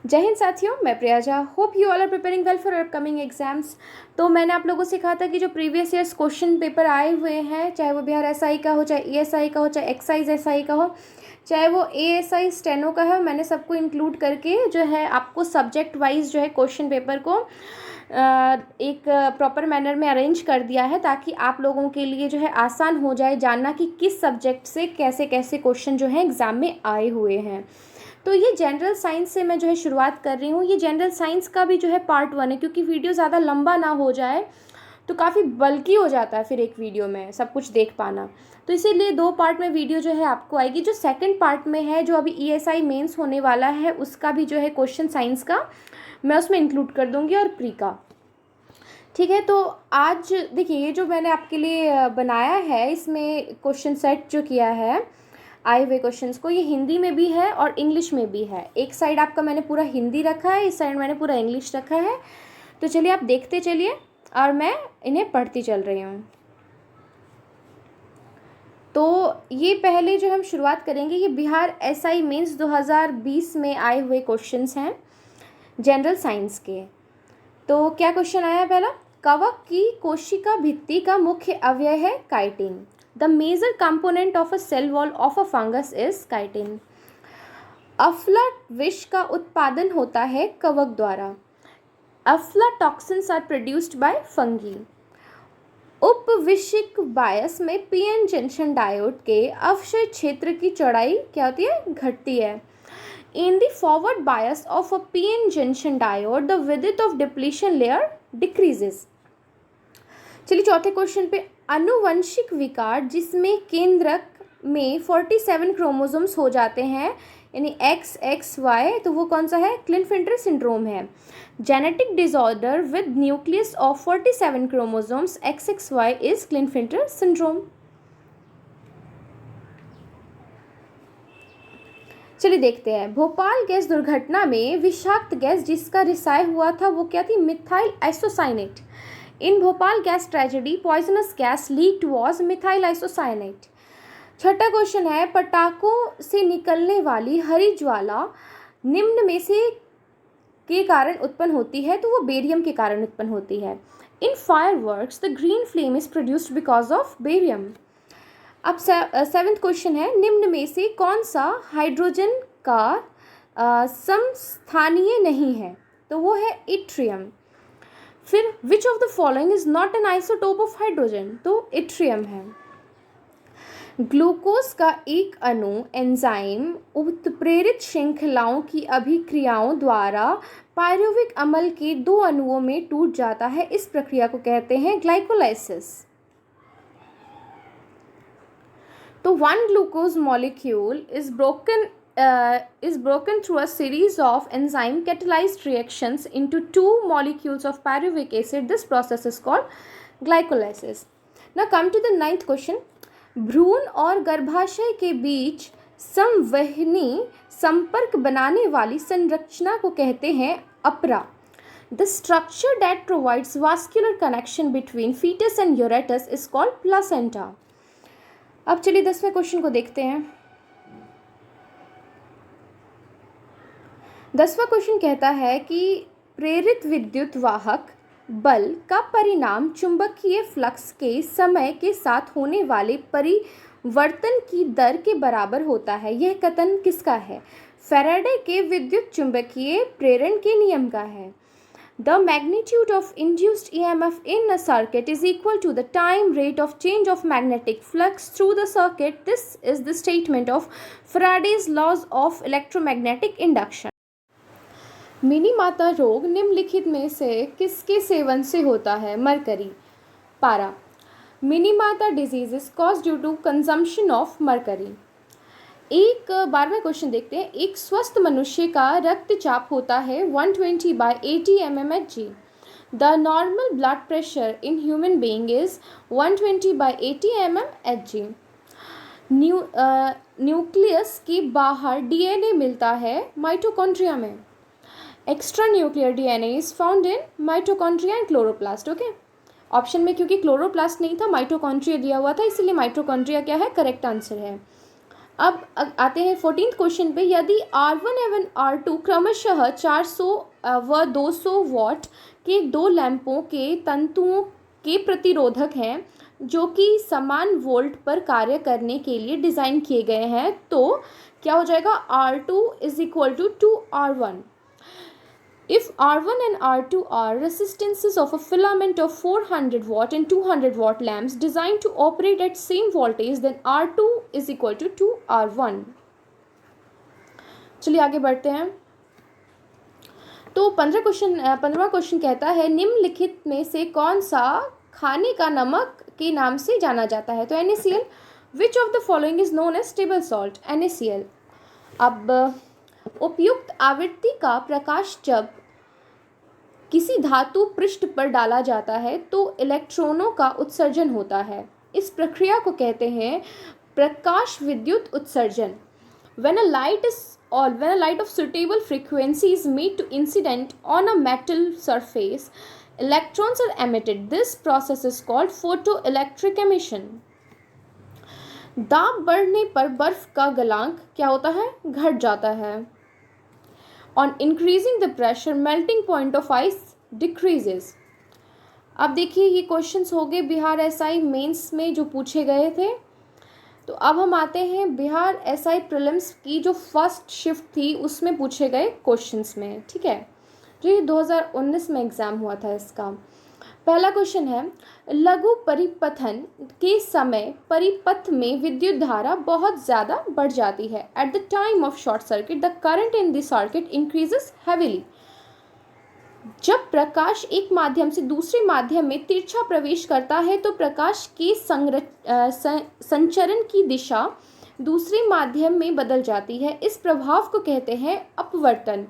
जय हिंद साथियों, मैं Priyaja. Hope you all are preparing well for upcoming exams. तो मैंने आप लोगों से कहा था कि जो प्रीवियस ईयर्स क्वेश्चन पेपर आए हुए हैं, चाहे वो बिहार एसआई का हो, चाहे ईएसआई का हो, चाहे एक्साइज एसआई का हो, चाहे वो एएसआई स्टेनो का है, मैंने सबको इंक्लूड करके जो है आपको सब्जेक्ट वाइज जो है क्वेश्चन पेपर को एक प्रॉपर मैनर में अरेंज कर दिया है, ताकि आप लोगों के लिए जो है आसान हो जाए जानना कि किस सब्जेक्ट से कैसे कैसे क्वेश्चन जो है एग्ज़ाम में आए हुए हैं। तो ये जनरल साइंस से मैं जो है शुरुआत कर रही हूँ। ये जनरल साइंस का भी जो है पार्ट 1 है, क्योंकि वीडियो ज़्यादा लंबा ना हो जाए तो काफ़ी बल्कि हो जाता है फिर एक वीडियो में सब कुछ देख पाना। तो इसीलिए 2 पार्ट में वीडियो जो है आपको आएगी। जो सेकंड पार्ट में है, जो अभी ईएसआई मेंस होने वाला है, उसका भी जो है क्वेश्चन साइंस का मैं उसमें इंक्लूड कर दूँगी, और प्री का। ठीक है, तो आज देखिए ये जो मैंने आपके लिए बनाया है, इसमें क्वेश्चन सेट जो किया है आए हुए क्वेश्चंस को, ये हिंदी में भी है और इंग्लिश में भी है। एक साइड आपका मैंने पूरा हिंदी रखा है, इस साइड मैंने पूरा इंग्लिश रखा है। तो चलिए आप देखते चलिए और मैं इन्हें पढ़ती चल रही हूँ। तो ये पहले जो हम शुरुआत करेंगे, ये बिहार एसआई मेंस 2020 में आए हुए क्वेश्चंस हैं जनरल साइंस के। तो क्या क्वेश्चन आया है पहला? कवक की कोशिका भित्ति का मुख्य अवयव है chitin. The major component of a cell wall of a fungus is chitin. अफ्लाविश का उत्पादन होता है कवक द्वारा। Aflatoxins are produced by fungi. उपविशिक बायस में पीएन जंक्शन डायोड के अवक्षय क्षेत्र की चौड़ाई क्या होती है? घटती है। In the forward bias of a PN junction diode, the width of depletion layer decreases. चलिए चौथे क्वेश्चन पे, आनुवंशिक विकार जिसमें केंद्रक में 47 क्रोमोसोम्स हो जाते हैं, यानी XXY, तो वो कौन सा है? क्लिनफिल्टर सिंड्रोम है। Genetic disorder with nucleus of 47 chromosomes XXY is Klinefelter syndrome. चलिए देखते हैं। भोपाल गैस दुर्घटना में विषाक्त गैस जिसका रिसाव हुआ था वो क्या थी? Methyl isocyanate. In Bhopal gas tragedy poisonous gas leaked was methyl isocyanate. छठा क्वेश्चन है, पटाखों से निकलने वाली हरी ज्वाला निम्न में से के कारण उत्पन्न होती है, तो वो बेरियम के कारण उत्पन्न होती है। In fireworks the green flame is produced because of barium. अब 7th क्वेश्चन है, निम्न में से कौन सा हाइड्रोजन का समस्थानीय नहीं है, तो वो है इट्रियम। फिर विच of the following is not an isotope of hydrogen, तो इट्रियम है। ग्लूकोज का एक अणु एंजाइम उत्प्रेरित श्रृंखलाओं की अभिक्रियाओं द्वारा पायरुविक अम्ल के 2 अणुओं में टूट जाता है, इस प्रक्रिया को कहते हैं ग्लाइकोलाइसिस। तो 1 glucose molecule is broken through a series of enzyme catalyzed reactions into 2 molecules of pyruvic acid. This process is called glycolysis. Now come to the 9th question. भ्रूण और गर्भाशय के बीच संवहनी संपर्क बनाने वाली संरचना को कहते हैं अपरा. The structure that provides vascular connection between fetus and ureter is called placenta. अब चलिए 10वें क्वेश्चन को देखते हैं। 10वां क्वेश्चन कहता है कि प्रेरित विद्युत वाहक बल का परिणाम चुंबकीय फ्लक्स के समय के साथ होने वाले परिवर्तन की दर के बराबर होता है। यह कथन किसका है? फैराडे के विद्युत चुंबकीय प्रेरण के नियम का है। The magnitude of induced EMF in a circuit is equal to the time rate of change of magnetic flux through the circuit. This is the statement of Faraday's laws of electromagnetic induction. Mini माता रोग निम्नलिखित में से किसके seven से होता है? Mercury, पारा। Minamata disease is cause due to consumption of mercury. एक 12वां क्वेश्चन देखते हैं। एक स्वस्थ मनुष्य का रक्तचाप होता है 120/80 mmHg. The normal blood pressure in human being is 120/80 mmHg. Nucleus के बाहर डीएनए मिलता है माइटोकॉन्ड्रिया में. Extra nuclear DNA is found in mitochondria and chloroplast. Okay, option में क्योंकि क्लोरोप्लास्ट नहीं था, माइटोकॉन्ड्रिया दिया हुआ था, इसीलिए माइटोकॉन्ड्रिया क्या है? करेक्ट आंसर है. अब आते हैं 14th क्वेश्चन पे। यदि R1 एवं R2 क्रमशः 400 व 200 वॉट के दो लैंपों के तंतुओं के प्रतिरोधक हैं जो कि समान वोल्ट पर कार्य करने के लिए डिज़ाइन किए गए हैं, तो क्या हो जाएगा? R2 is equal to 2R1। If R1 and R2 are resistances of a filament of 400 watt and 200 watt lamps designed to operate at same voltage, then R2 is equal to 2R1। चलिए आगे बढ़ते हैं। तो 15वां question कहता है निम्नलिखित में से कौन सा खाने का नमक के नाम से जाना जाता है? तो NaCl। Which of the following is known as table salt? NaCl। अब उपयुक्त आवृत्ति का प्रकाश जब किसी धातु पृष्ठ पर डाला जाता है तो इलेक्ट्रॉनों का उत्सर्जन होता है। इस प्रक्रिया को कहते हैं प्रकाश विद्युत उत्सर्जन। When a light of suitable frequency is made to incident on a metal surface, electrons are emitted. This process is called photoelectric emission। दाब बढ़ने पर बर्फ का गलांक क्या होता है? घट जाता है। On increasing the pressure, melting point of ice decreases। अब देखिए ये क्वेश्चंस हो गए बिहार एसआई मेंस में जो पूछे गए थे। तो अब हम आते हैं बिहार एसआई प्रीलिम्स की जो फर्स्ट शिफ्ट थी उसमें पूछे गए क्वेश्चंस में, ठीक है, जो ये 2019 में एग्ज़ाम हुआ था इसका। पहला क्वेश्चन है लघु परिपथन के समय परिपथ में विद्युत धारा बहुत ज़्यादा बढ़ जाती है। At the time of short circuit the current in the circuit increases heavily. जब प्रकाश एक माध्यम से दूसरे माध्यम में तिरछा प्रवेश करता है तो प्रकाश के संचरण की दिशा दूसरे माध्यम में बदल जाती है। इस प्रभाव को कहते हैं अपवर्तन।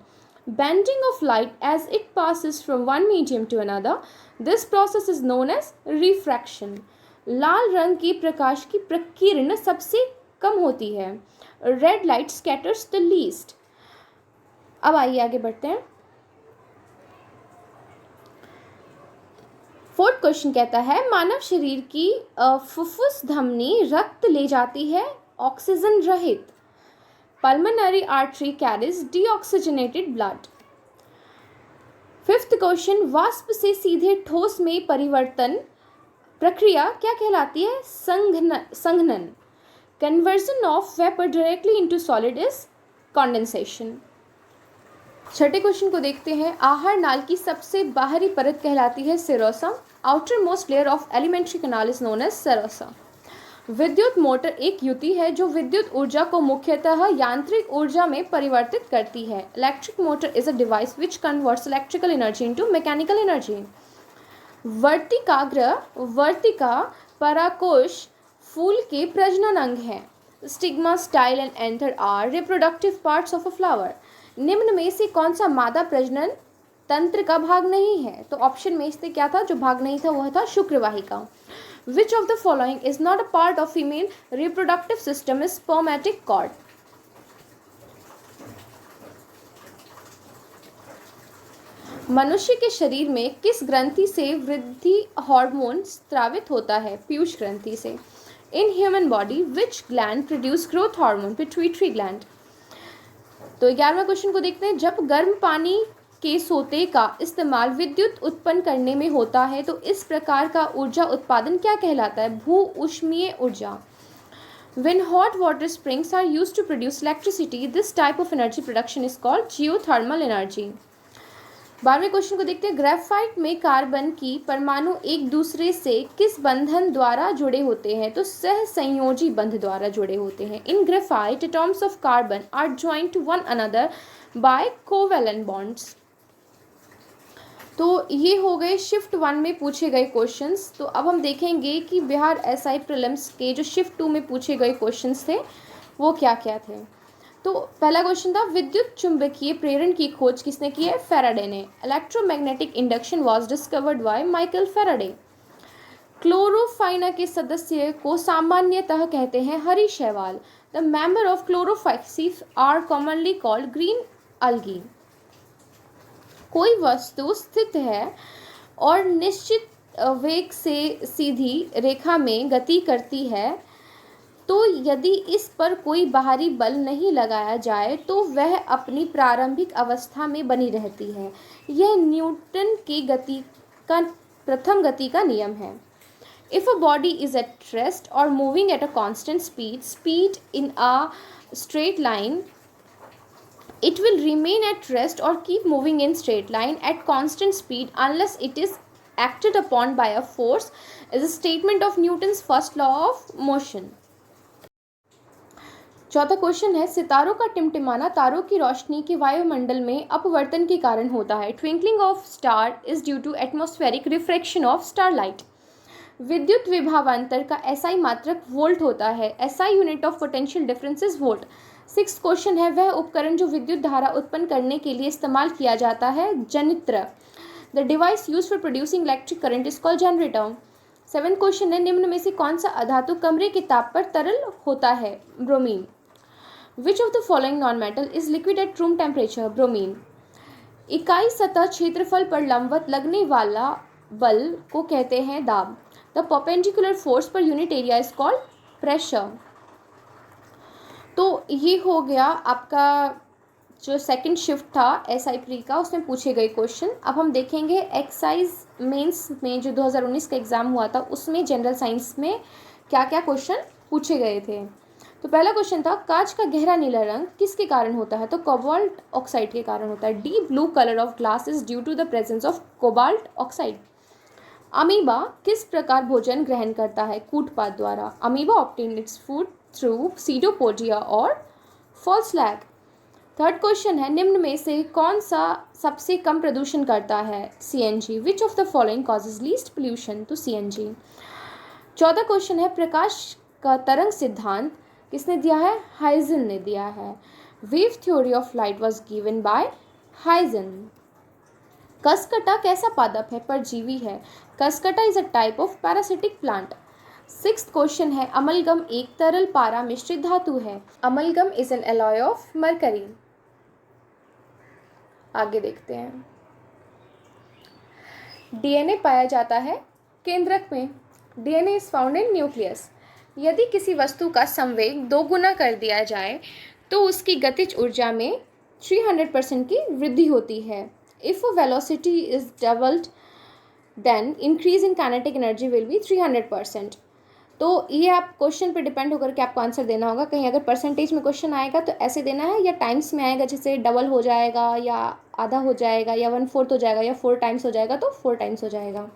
Bending of light as it passes from one medium to another. This process is known as refraction। लाल रंग के प्रकाश की प्रकीर्ण सबसे कम होती है। Red light scatters the least। अब आइए आगे बढ़ते हैं। 4th क्वेश्चन कहता है मानव शरीर की फुफ्फुस धमनी रक्त ले जाती है ऑक्सीजन रहित। Pulmonary artery carries deoxygenated blood। 5th question वाष्प से सीधे ठोस में परिवर्तन प्रक्रिया क्या कहलाती है? संघनन। Conversion of vapor directly into solid is condensation। 6ठे क्वेश्चन को देखते हैं। आहार नाल की सबसे बाहरी परत कहलाती है serosa. Outermost layer of alimentary canal is known as serosa। विद्युत मोटर एक युति है जो विद्युत ऊर्जा को मुख्यतः यांत्रिक ऊर्जा में परिवर्तित करती है। Electric motor is a device which converts electrical energy into mechanical energy. वर्तिका पराकोश फूल के प्रजनन अंग है। Stigma, style and anther are reproductive parts of a flower. निम्न में से कौन सा मादा प्रजनन तंत्र का भाग नहीं है? तो ऑप्शन में से क्या था जो भाग नहीं था? वह था शुक्रवाहिका। Which of the following is not a part of female reproductive system is spermatic cord? मनुष्य के शरीर में किस ग्रंथि से वृद्धि हार्मोन स्रावित होता है? पीयूष ग्रंथि से। In human body, which gland produce growth hormone? Pituitary gland। तो 11वां क्वेश्चन को देखते हैं। जब गर्म पानी के सोते का इस्तेमाल विद्युत उत्पन्न करने में होता है तो इस प्रकार का ऊर्जा उत्पादन क्या कहलाता है? भू ऊष्मीय ऊर्जा। When hot water springs are used to produce electricity, this type of energy production is called geothermal energy। 12वें क्वेश्चन को देखते हैं। ग्रेफाइट में कार्बन की परमाणु एक दूसरे से किस बंधन द्वारा जुड़े होते हैं? तो सह संयोजी बंध द्वारा जुड़े होते हैं। In graphite atoms of carbon are joined to one another by covalent bonds. तो ये हो गए शिफ्ट 1 में पूछे गए क्वेश्चंस। तो अब हम देखेंगे कि बिहार एसआई प्रीलिम्स के जो शिफ्ट 2 में पूछे गए क्वेश्चंस थे वो क्या क्या थे। तो पहला क्वेश्चन था विद्युत चुंबकीय प्रेरण की खोज किसने की है? फैराडे ने। Electromagnetic induction was discovered by Michael Faraday. क्लोरोफाइना के सदस्य को सामान्यतः कहते हैं हरी शैवाल। The member of chlorophyceae are commonly called green algae। कोई वस्तु स्थित है और निश्चित वेग से सीधी रेखा में गति करती है तो यदि इस पर कोई बाहरी बल नहीं लगाया जाए तो वह अपनी प्रारंभिक अवस्था में बनी रहती है। यह न्यूटन की गति का प्रथम गति का नियम है। If a body is at rest or moving at a constant speed in a straight line, it will remain at rest or keep moving in straight line at constant speed unless it is acted upon by a force, is a statement of Newton's first law of motion. चौथा question है, सितारों का टिमटिमाना तारों की रोशनी के वायुमंडल में अपवर्तन के कारण होता है। Twinkling of star is due to atmospheric refraction of starlight. विद्युत विभवांतर का एसआई मात्रक वोल्ट होता है। SI unit of potential difference is volt. Sixth question है, वह उपकरण जो विद्युत धारा उत्पन्न करने के लिए इस्तेमाल किया जाता है, जनित्र। The device use for producing electric current is called generator. Seventh question है, निम्न में से कौन सा अधातु कमरे के ताप पर तरल होता है, bromine. Which of the following non metal is liquid at room temperature, bromine. इकाई सतह क्षेत्रफल पर लंबवत लगने वाला बल को कहते हैं दाब। The perpendicular force per unit area is called pressure. तो ये हो गया आपका जो सेकंड शिफ्ट था एसआई प्री का, उसमें पूछे गए क्वेश्चन। अब हम देखेंगे एक्साइज मेंस में जो 2019 का एग्ज़ाम हुआ था उसमें जनरल साइंस में क्या क्या क्वेश्चन पूछे गए थे। तो पहला क्वेश्चन था, कांच का गहरा नीला रंग किसके कारण होता है, तो कोबाल्ट ऑक्साइड के कारण होता है। Deep blue colour of glass is due to the presence of cobalt oxide. Amoeba किस प्रकार भोजन ग्रहण करता है, कूटपाद द्वारा। Amoeba obtain its food through pseudopodia और फॉल्स लैग। थर्ड क्वेश्चन है, निम्न में से कौन सा सबसे कम प्रदूषण करता है, CNG. Which of the following causes least pollution, तो सीएनजी। चौथा क्वेश्चन है, प्रकाश का तरंग सिद्धांत किसने दिया है, हाइजन ने दिया है। Wave theory of light was given by Huygens. Cuscuta कैसा पादप है, परजीवी है। Cuscuta is a type of parasitic plant. Sixth question है, अमलगम एक तरल पारा मिश्रित धातु है। Amalgam is an alloy of mercury. आगे देखते हैं, डीएनए पाया जाता है केंद्रक में। DNA is found in nucleus. यदि किसी वस्तु का संवेग 2 गुना कर दिया जाए तो उसकी गतिज ऊर्जा में 300% की वृद्धि होती है। If velocity is doubled then increase in kinetic energy will be 300%। तो ये आप क्वेश्चन पे डिपेंड होकर के आपको आंसर देना होगा। कहीं अगर परसेंटेज में क्वेश्चन आएगा तो ऐसे देना है, या टाइम्स में आएगा जैसे डबल हो जाएगा या आधा हो जाएगा या 1/4 हो जाएगा या 4 टाइम्स हो जाएगा तो 4 टाइम्स हो जाएगा।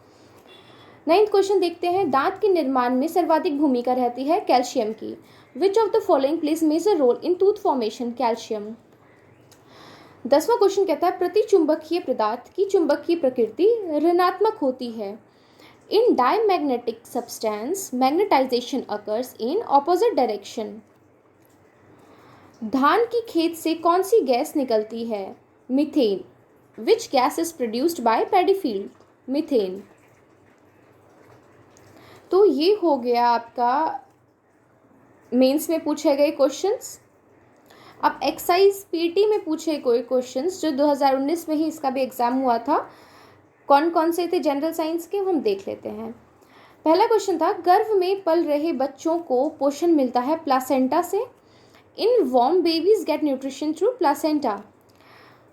नाइन्थ क्वेश्चन देखते हैं, दांत के निर्माण में सर्वाधिक भूमिका रहती है कैल्शियम की। Which of the following plays major role in tooth formation, calcium. 10वां क्वेश्चन कहता है, प्रतिचुंबकीय पदार्थ की चुंबकीय प्रकृति ऋणात्मक होती है। In diamagnetic substance magnetization occurs in opposite direction. धान की खेत से कौन सी गैस निकलती है, methane. Which gas is produced by paddy field, methane. तो ये हो गया आपका मेंस में पूछे गए क्वेश्चंस। अब एक्साइज पीटी में पूछे कोई क्वेश्चंस जो 2019 में ही इसका भी एग्ज़ाम हुआ था, कौन कौन से थे जनरल साइंस के, हम देख लेते हैं। पहला क्वेश्चन था, गर्भ में पल रहे बच्चों को पोषण मिलता है प्लासेंटा से। इन वॉर्म babies get nutrition through placenta.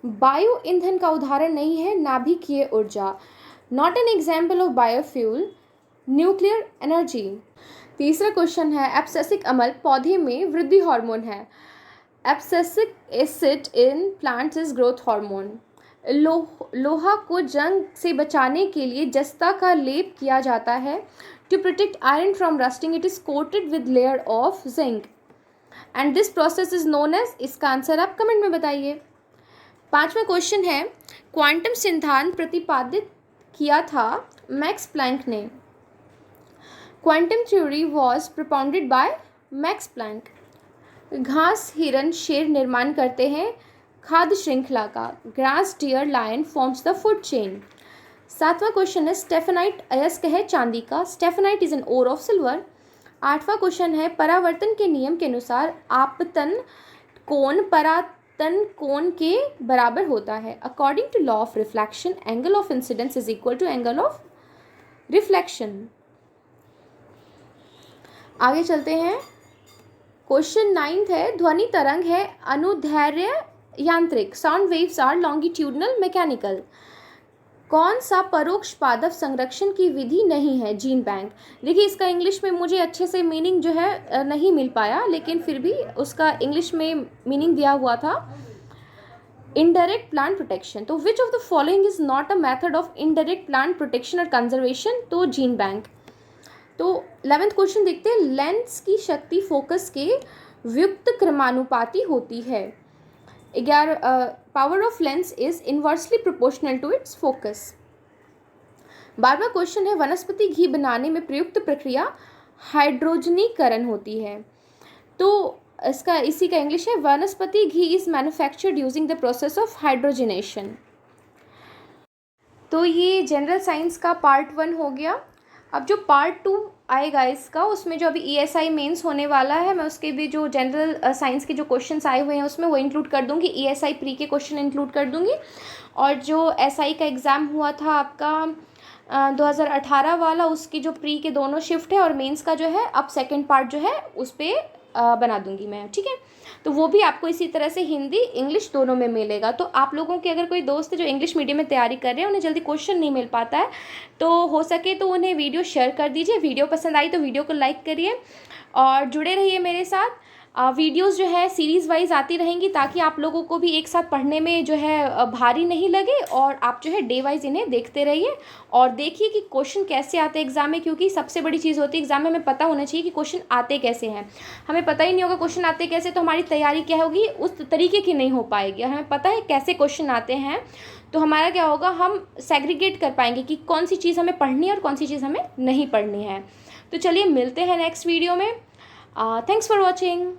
Bio ईंधन का उदाहरण नहीं है नाभिकीय ऊर्जा। Not an example of biofuel, nuclear energy. तीसरा क्वेश्चन है, एब्सेसिक अम्ल पौधे में वृद्धि हार्मोन है। Abscisic acid in plants is growth hormone. लोहा को जंग से बचाने के लिए जस्ता का लेप किया जाता है। To protect iron from rusting it is coated with layer of zinc and this process is known as. इसका आंसर आप कमेंट में बताइए। 5वां क्वेश्चन है, क्वांटम सिद्धांत प्रतिपादित किया था मैक्स प्लैंक ने। Quantum theory was propounded by Max Planck. घास हिरन शेर निर्माण करते हैं खाद्य श्रृंखला का। Grass deer lion forms the food chain. 7वां क्वेश्चन है, स्टेफेनाइट अयस्क है चांदी का। Stephanite is an ore of silver. 8वां क्वेश्चन है, परावर्तन के नियम के अनुसार आपतन कोण परातन कोण के बराबर होता है। According to law of reflection angle of incidence is equal to angle of reflection. आगे चलते हैं, क्वेश्चन 9th है, ध्वनि तरंग है अनुदैर्ध्य यांत्रिक, sound waves are longitudinal mechanical. कौन सा परोक्ष पादप संरक्षण की विधि नहीं है? Gene bank. देखिए इसका इंग्लिश में मुझे अच्छे से मीनिंग जो है नहीं मिल पाया, लेकिन फिर भी उसका इंग्लिश में मीनिंग दिया हुआ था इनडायरेक्ट प्लांट प्रोटेक्शन। तो which of the following is not a method of indirect plant protection और कंजर्वेशन? तो जीन बैंक। तो 11th क्वेश्चन देखते हैं, लेंस की शक्ति फोकस के व्युत्क्रमानुपाती क्रमानुपाती होती है। 11 power of lens is inversely proportional to its focus. 12वां क्वेश्चन है, वनस्पति घी बनाने में प्रयुक्त प्रक्रिया हाइड्रोजनीकरण होती है। तो इसका इसी का इंग्लिश है, वनस्पति ghee is manufactured using the process of hydrogenation. तो ये जनरल साइंस का पार्ट 1 हो गया। अब जो पार्ट 2 आएगा इसका, उसमें जो अभी ESI मेंस होने वाला है, मैं उसके भी जो जनरल साइंस के जो क्वेश्चंस आए हुए हैं उसमें वो इंक्लूड कर दूंगी, ESI प्री के क्वेश्चन इंक्लूड कर दूंगी। और जो SI का एग्ज़ाम हुआ था आपका 2018 वाला, उसकी जो प्री के दोनों शिफ्ट है और मेंस का जो है अब सेकेंड पार्ट जो है उस पर बना दूंगी मैं, ठीक है। तो वो भी आपको इसी तरह से हिंदी इंग्लिश दोनों में मिलेगा। तो आप लोगों के अगर कोई दोस्त है जो इंग्लिश मीडियम में तैयारी कर रहे हैं, उन्हें जल्दी क्वेश्चन नहीं मिल पाता है, तो हो सके तो उन्हें वीडियो शेयर कर दीजिए। वीडियो पसंद आई तो वीडियो को लाइक करिए और जुड़े रहिए मेरे साथ। वीडियोस जो है सीरीज़ वाइज आती रहेंगी, ताकि आप लोगों को भी एक साथ पढ़ने में जो है भारी नहीं लगे, और आप जो है डे वाइज इन्हें देखते रहिए और देखिए कि क्वेश्चन कैसे आते हैं एग्ज़ाम में। क्योंकि सबसे बड़ी चीज़ होती है एग्ज़ाम में, हमें पता होना चाहिए कि क्वेश्चन आते कैसे हैं। हमें पता ही नहीं होगा क्वेश्चन आते कैसे, तो हमारी तैयारी क्या होगी, उस तरीके की नहीं हो पाएगी। हमें पता है कैसे क्वेश्चन आते हैं, तो हमारा क्या होगा, हम सेग्रीगेट कर पाएंगे कि कौन सी चीज़ हमें पढ़नी है और कौन सी चीज़ हमें नहीं पढ़नी है। तो चलिए मिलते हैं नेक्स्ट वीडियो में। Thanks for watching.